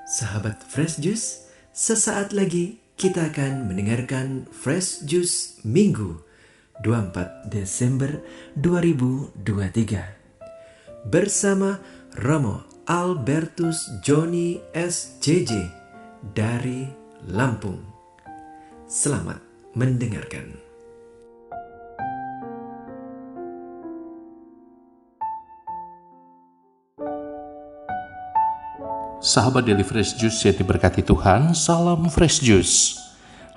Sahabat Fresh Juice, sesaat lagi kita akan mendengarkan Fresh Juice Minggu 24 Desember 2023 bersama Romo Albertus Joni SCJ dari Lampung. Selamat mendengarkan. Sahabat Daily Fresh Juice yang diberkati Tuhan, salam Fresh Juice.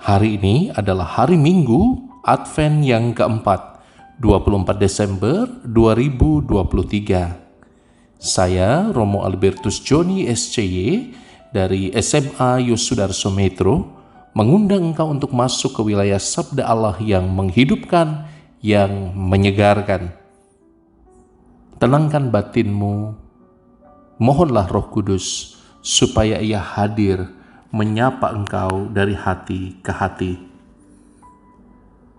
Hari ini adalah hari Minggu Advent yang keempat, 24 Desember 2023. Saya, Romo Albertus Joni SCY dari SMA Yosudarso Metro, mengundang engkau untuk masuk ke wilayah Sabda Allah yang menghidupkan, yang menyegarkan. Tenangkan batinmu, mohonlah Roh Kudus supaya Ia hadir menyapa engkau dari hati ke hati.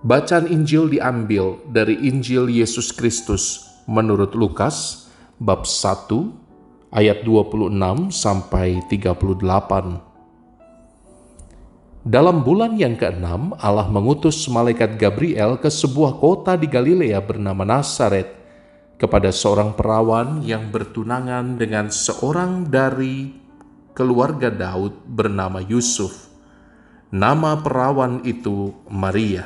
Bacaan Injil diambil dari Injil Yesus Kristus menurut Lukas bab 1 ayat 26 sampai 38. Dalam bulan yang ke-6, Allah mengutus malaikat Gabriel ke sebuah kota di Galilea bernama Nazaret kepada seorang perawan yang bertunangan dengan seorang dari keluarga Daud bernama Yusuf. Nama perawan itu Maria.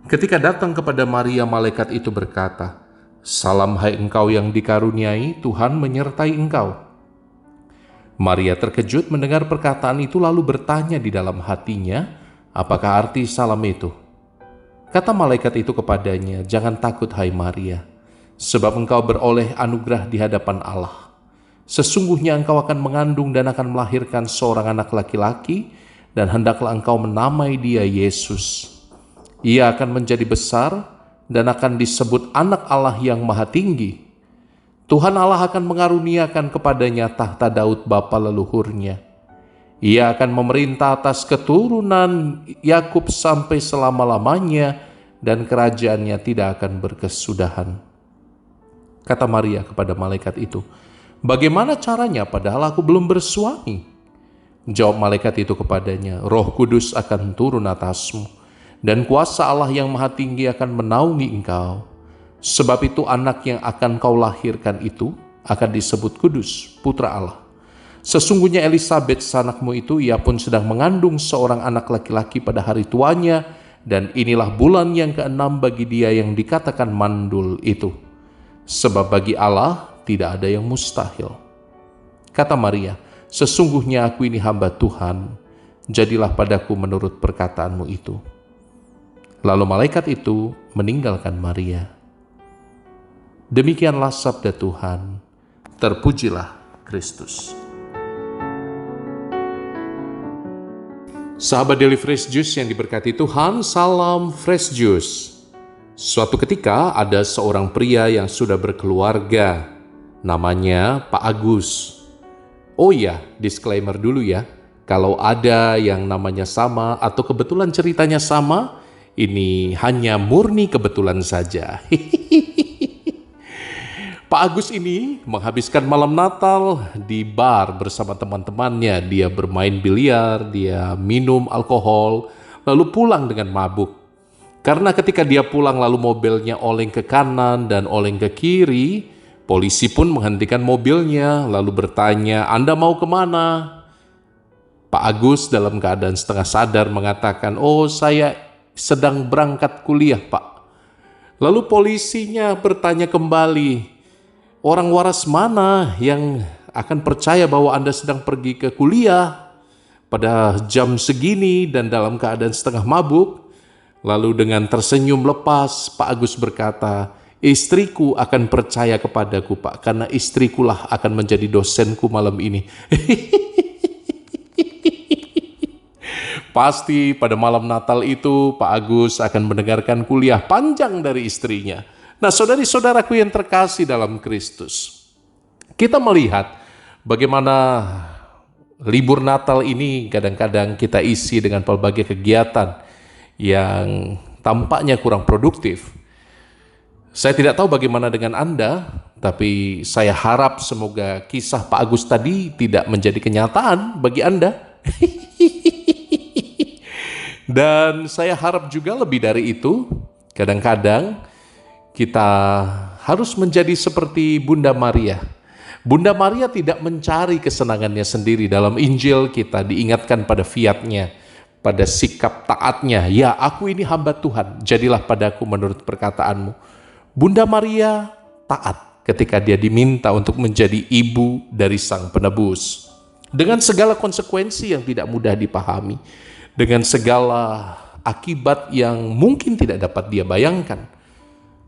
Ketika datang kepada Maria, malaikat itu berkata, "Salam hai engkau yang dikaruniai, Tuhan menyertai engkau." Maria terkejut mendengar perkataan itu lalu bertanya di dalam hatinya, apakah arti salam itu? Kata malaikat itu kepadanya, "Jangan takut hai Maria, sebab engkau beroleh anugerah di hadapan Allah. Sesungguhnya engkau akan mengandung dan akan melahirkan seorang anak laki-laki, dan hendaklah engkau menamai dia Yesus. Ia akan menjadi besar dan akan disebut Anak Allah yang Maha Tinggi. Tuhan Allah akan mengaruniakan kepadanya tahta Daud bapa leluhurnya. Ia akan memerintah atas keturunan Yakub sampai selama-lamanya, dan kerajaannya tidak akan berkesudahan." Kata Maria kepada malaikat itu, "Bagaimana caranya padahal aku belum bersuami?" Jawab malaikat itu kepadanya, "Roh Kudus akan turun atasmu, dan kuasa Allah yang Maha Tinggi akan menaungi engkau. Sebab itu anak yang akan kau lahirkan itu akan disebut kudus, putra Allah. Sesungguhnya Elisabet sanakmu itu, ia pun sedang mengandung seorang anak laki-laki pada hari tuanya, dan inilah bulan yang ke-6 bagi dia yang dikatakan mandul itu. Sebab bagi Allah tidak ada yang mustahil." Kata Maria, "Sesungguhnya aku ini hamba Tuhan, jadilah padaku menurut perkataanmu itu." Lalu malaikat itu meninggalkan Maria. Demikianlah sabda Tuhan. Terpujilah Kristus. Sahabat Daily Fresh Juice yang diberkati Tuhan, salam Fresh Juice. Suatu ketika ada seorang pria yang sudah berkeluarga, namanya Pak Agus. Oh iya, disclaimer dulu ya, kalau ada yang namanya sama atau kebetulan ceritanya sama, ini hanya murni kebetulan saja. Pak Agus ini menghabiskan malam Natal di bar bersama teman-temannya. Dia bermain biliar, dia minum alkohol, lalu pulang dengan mabuk. Karena ketika dia pulang lalu mobilnya oleng ke kanan dan oleng ke kiri, polisi pun menghentikan mobilnya lalu bertanya, "Anda mau kemana?" Pak Agus dalam keadaan setengah sadar mengatakan, "Oh, saya sedang berangkat kuliah, Pak." Lalu polisinya bertanya kembali, "Orang waras mana yang akan percaya bahwa Anda sedang pergi ke kuliah pada jam segini dan dalam keadaan setengah mabuk?" Lalu dengan tersenyum lepas, Pak Agus berkata, "Istriku akan percaya kepadaku, Pak, karena istrikulah akan menjadi dosenku malam ini." Pasti pada malam Natal itu Pak Agus akan mendengarkan kuliah panjang dari istrinya. Nah, saudari-saudaraku yang terkasih dalam Kristus, kita melihat bagaimana libur Natal ini kadang-kadang kita isi dengan berbagai kegiatan yang tampaknya kurang produktif. Saya tidak tahu bagaimana dengan Anda, Tapi saya harap semoga kisah Pak Agus tadi tidak menjadi kenyataan bagi Anda. Dan saya harap juga lebih dari itu, kadang-kadang kita harus menjadi seperti Bunda Maria. Bunda Maria tidak mencari kesenangannya sendiri. Dalam Injil kita diingatkan pada fiat-Nya, pada sikap taatnya. Ya, aku ini hamba Tuhan, jadilah padaku menurut perkataanmu. Bunda Maria taat ketika dia diminta untuk menjadi ibu dari Sang Penebus. Dengan segala konsekuensi yang tidak mudah dipahami, dengan segala akibat yang mungkin tidak dapat dia bayangkan.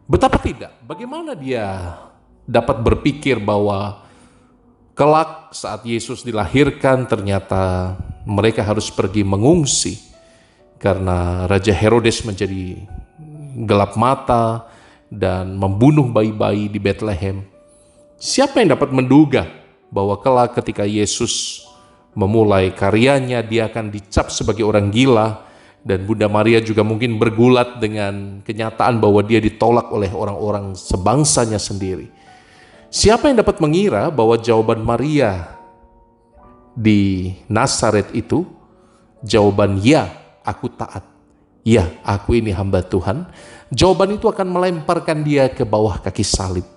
Betapa tidak, bagaimana dia dapat berpikir bahwa kelak saat Yesus dilahirkan ternyata mereka harus pergi mengungsi karena Raja Herodes menjadi gelap mata dan membunuh bayi-bayi di Bethlehem. Siapa yang dapat menduga bahwa kelak ketika Yesus memulai karyanya, dia akan dicap sebagai orang gila, dan Bunda Maria juga mungkin bergulat dengan kenyataan bahwa dia ditolak oleh orang-orang sebangsanya sendiri. Siapa yang dapat mengira bahwa jawaban Maria di Nazaret itu, jawaban ya, aku taat. Ya, aku ini hamba Tuhan. Jawaban itu akan melemparkan dia ke bawah kaki salib,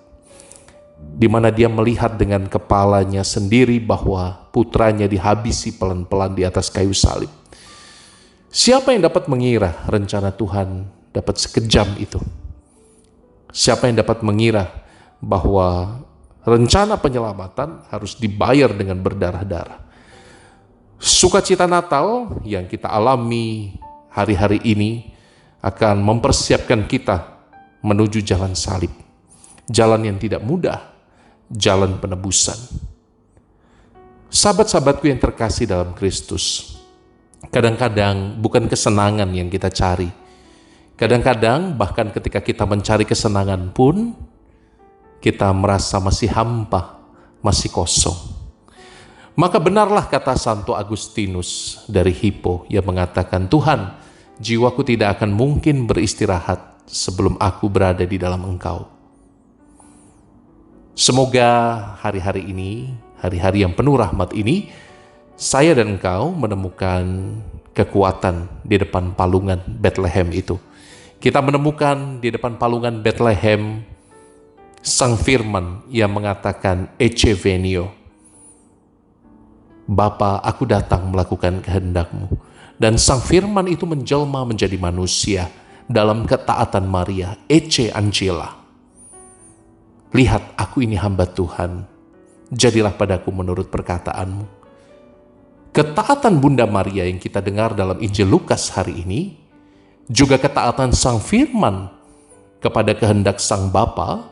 di mana dia melihat dengan kepalanya sendiri bahwa putranya dihabisi pelan-pelan di atas kayu salib. Siapa yang dapat mengira rencana Tuhan dapat sekejam itu? Siapa yang dapat mengira bahwa rencana penyelamatan harus dibayar dengan berdarah-darah? Sukacita Natal yang kita alami hari-hari ini akan mempersiapkan kita menuju jalan salib. Jalan yang tidak mudah, jalan penebusan. Sahabat-sahabatku yang terkasih dalam Kristus, kadang-kadang bukan kesenangan yang kita cari. Kadang-kadang bahkan ketika kita mencari kesenangan pun, kita merasa masih hampa, masih kosong. Maka benarlah kata Santo Agustinus dari Hippo yang mengatakan, Tuhan, jiwaku tidak akan mungkin beristirahat sebelum aku berada di dalam Engkau. Semoga hari-hari ini, hari-hari yang penuh rahmat ini, saya dan engkau menemukan kekuatan di depan palungan Bethlehem itu. Kita menemukan di depan palungan Bethlehem Sang Firman yang mengatakan, Ecce venio. Bapa, aku datang melakukan kehendak-Mu. Dan Sang Firman itu menjelma menjadi manusia dalam ketaatan Maria, Ecce Ancilla. Lihat, aku ini hamba Tuhan, jadilah padaku menurut perkataanmu. Ketaatan Bunda Maria yang kita dengar dalam Injil Lukas hari ini, juga ketaatan Sang Firman kepada kehendak Sang Bapa,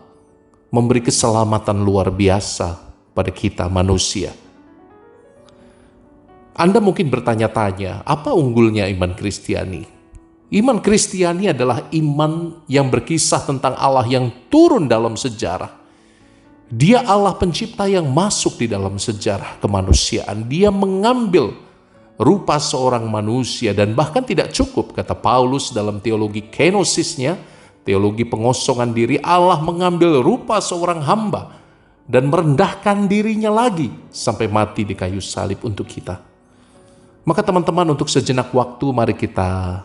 memberi keselamatan luar biasa pada kita manusia. Anda mungkin bertanya-tanya, apa unggulnya iman Kristiani? Iman Kristiani adalah iman yang berkisah tentang Allah yang turun dalam sejarah. Dia Allah pencipta yang masuk di dalam sejarah kemanusiaan. Dia mengambil rupa seorang manusia dan bahkan tidak cukup, kata Paulus dalam teologi kenosisnya, teologi pengosongan diri, Allah mengambil rupa seorang hamba dan merendahkan dirinya lagi sampai mati di kayu salib untuk kita. Maka teman-teman, untuk sejenak waktu mari kita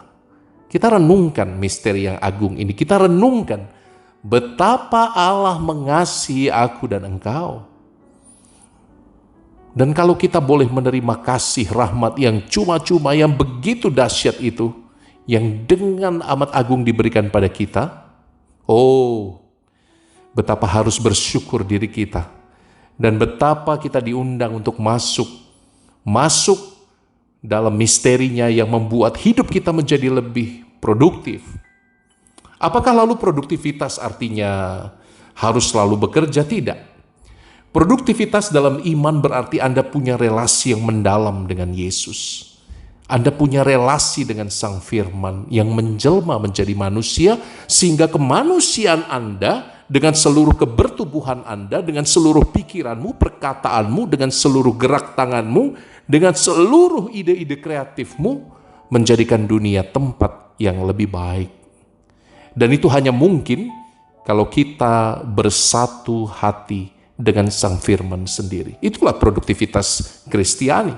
renungkan misteri yang agung ini. Kita renungkan betapa Allah mengasihi aku dan engkau. Dan kalau kita boleh menerima kasih rahmat yang cuma-cuma, yang begitu dahsyat itu, yang dengan amat agung diberikan pada kita, oh, betapa harus bersyukur diri kita. Dan betapa kita diundang untuk masuk dalam misterinya yang membuat hidup kita menjadi lebih produktif. Apakah lalu produktivitas artinya harus selalu bekerja? Tidak. Produktivitas dalam iman berarti Anda punya relasi yang mendalam dengan Yesus. Anda punya relasi dengan Sang Firman yang menjelma menjadi manusia, sehingga kemanusiaan Anda dengan seluruh kebertubuhan Anda, dengan seluruh pikiranmu, perkataanmu, dengan seluruh gerak tanganmu, dengan seluruh ide-ide kreatifmu, menjadikan dunia tempat yang lebih baik. Dan itu hanya mungkin kalau kita bersatu hati dengan Sang Firman sendiri. Itulah produktivitas Kristiani.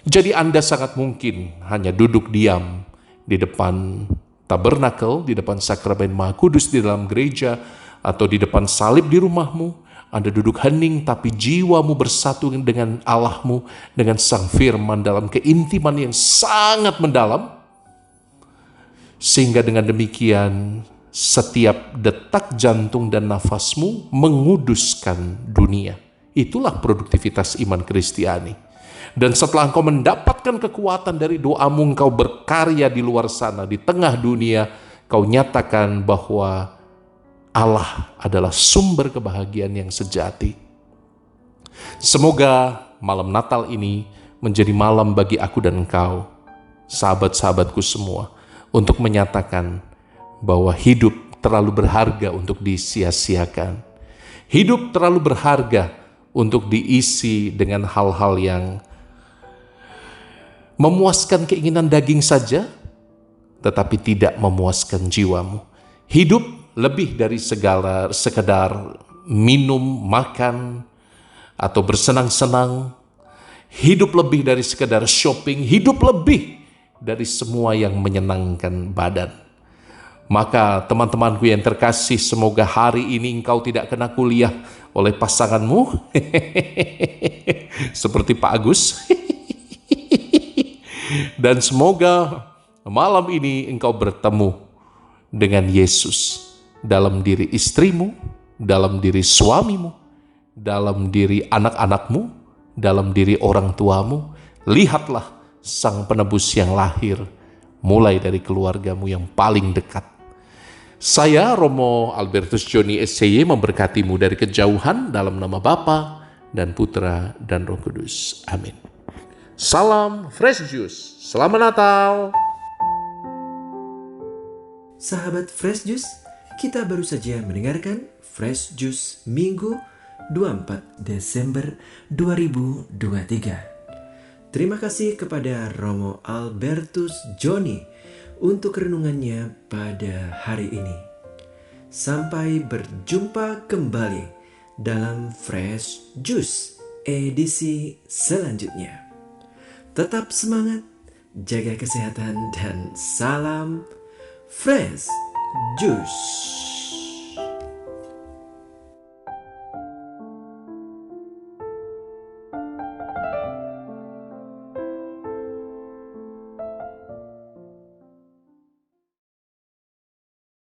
Jadi Anda sangat mungkin hanya duduk diam di depan tabernakel, di depan sakramen Maha Kudus di dalam gereja, atau di depan salib di rumahmu. Anda duduk hening, tapi jiwamu bersatu dengan Allahmu, dengan Sang Firman dalam keintiman yang sangat mendalam. Sehingga dengan demikian, setiap detak jantung dan nafasmu menguduskan dunia. Itulah produktivitas iman Kristiani. Dan setelah engkau mendapatkan kekuatan dari doamu, engkau berkarya di luar sana, di tengah dunia, kau nyatakan bahwa Allah adalah sumber kebahagiaan yang sejati. Semoga malam Natal ini menjadi malam bagi aku dan engkau, sahabat-sahabatku semua, untuk menyatakan bahwa hidup terlalu berharga untuk disia-siakan. Hidup terlalu berharga untuk diisi dengan hal-hal yang memuaskan keinginan daging saja, tetapi tidak memuaskan jiwamu. Hidup lebih dari sekedar minum, makan, atau bersenang-senang. Hidup lebih dari sekedar shopping. Hidup lebih dari semua yang menyenangkan badan. Maka teman-temanku yang terkasih, semoga hari ini engkau tidak kena kuliah oleh pasanganmu. Seperti Pak Agus. Dan semoga malam ini engkau bertemu dengan Yesus dalam diri istrimu, dalam diri suamimu, dalam diri anak-anakmu, dalam diri orang tuamu. Lihatlah Sang Penebus yang lahir mulai dari keluargamu yang paling dekat. Saya Romo Albertus Joni SCY memberkatimu dari kejauhan dalam nama Bapa dan Putra dan Roh Kudus. Amin. Salam Fresh Juice. Selamat Natal. Sahabat Fresh Juice, kita baru saja mendengarkan Fresh Juice Minggu 24 Desember 2023. Terima kasih kepada Romo Albertus Joni untuk renungannya pada hari ini. Sampai berjumpa kembali dalam Fresh Juice edisi selanjutnya. Tetap semangat, jaga kesehatan, dan salam Fresh Juice.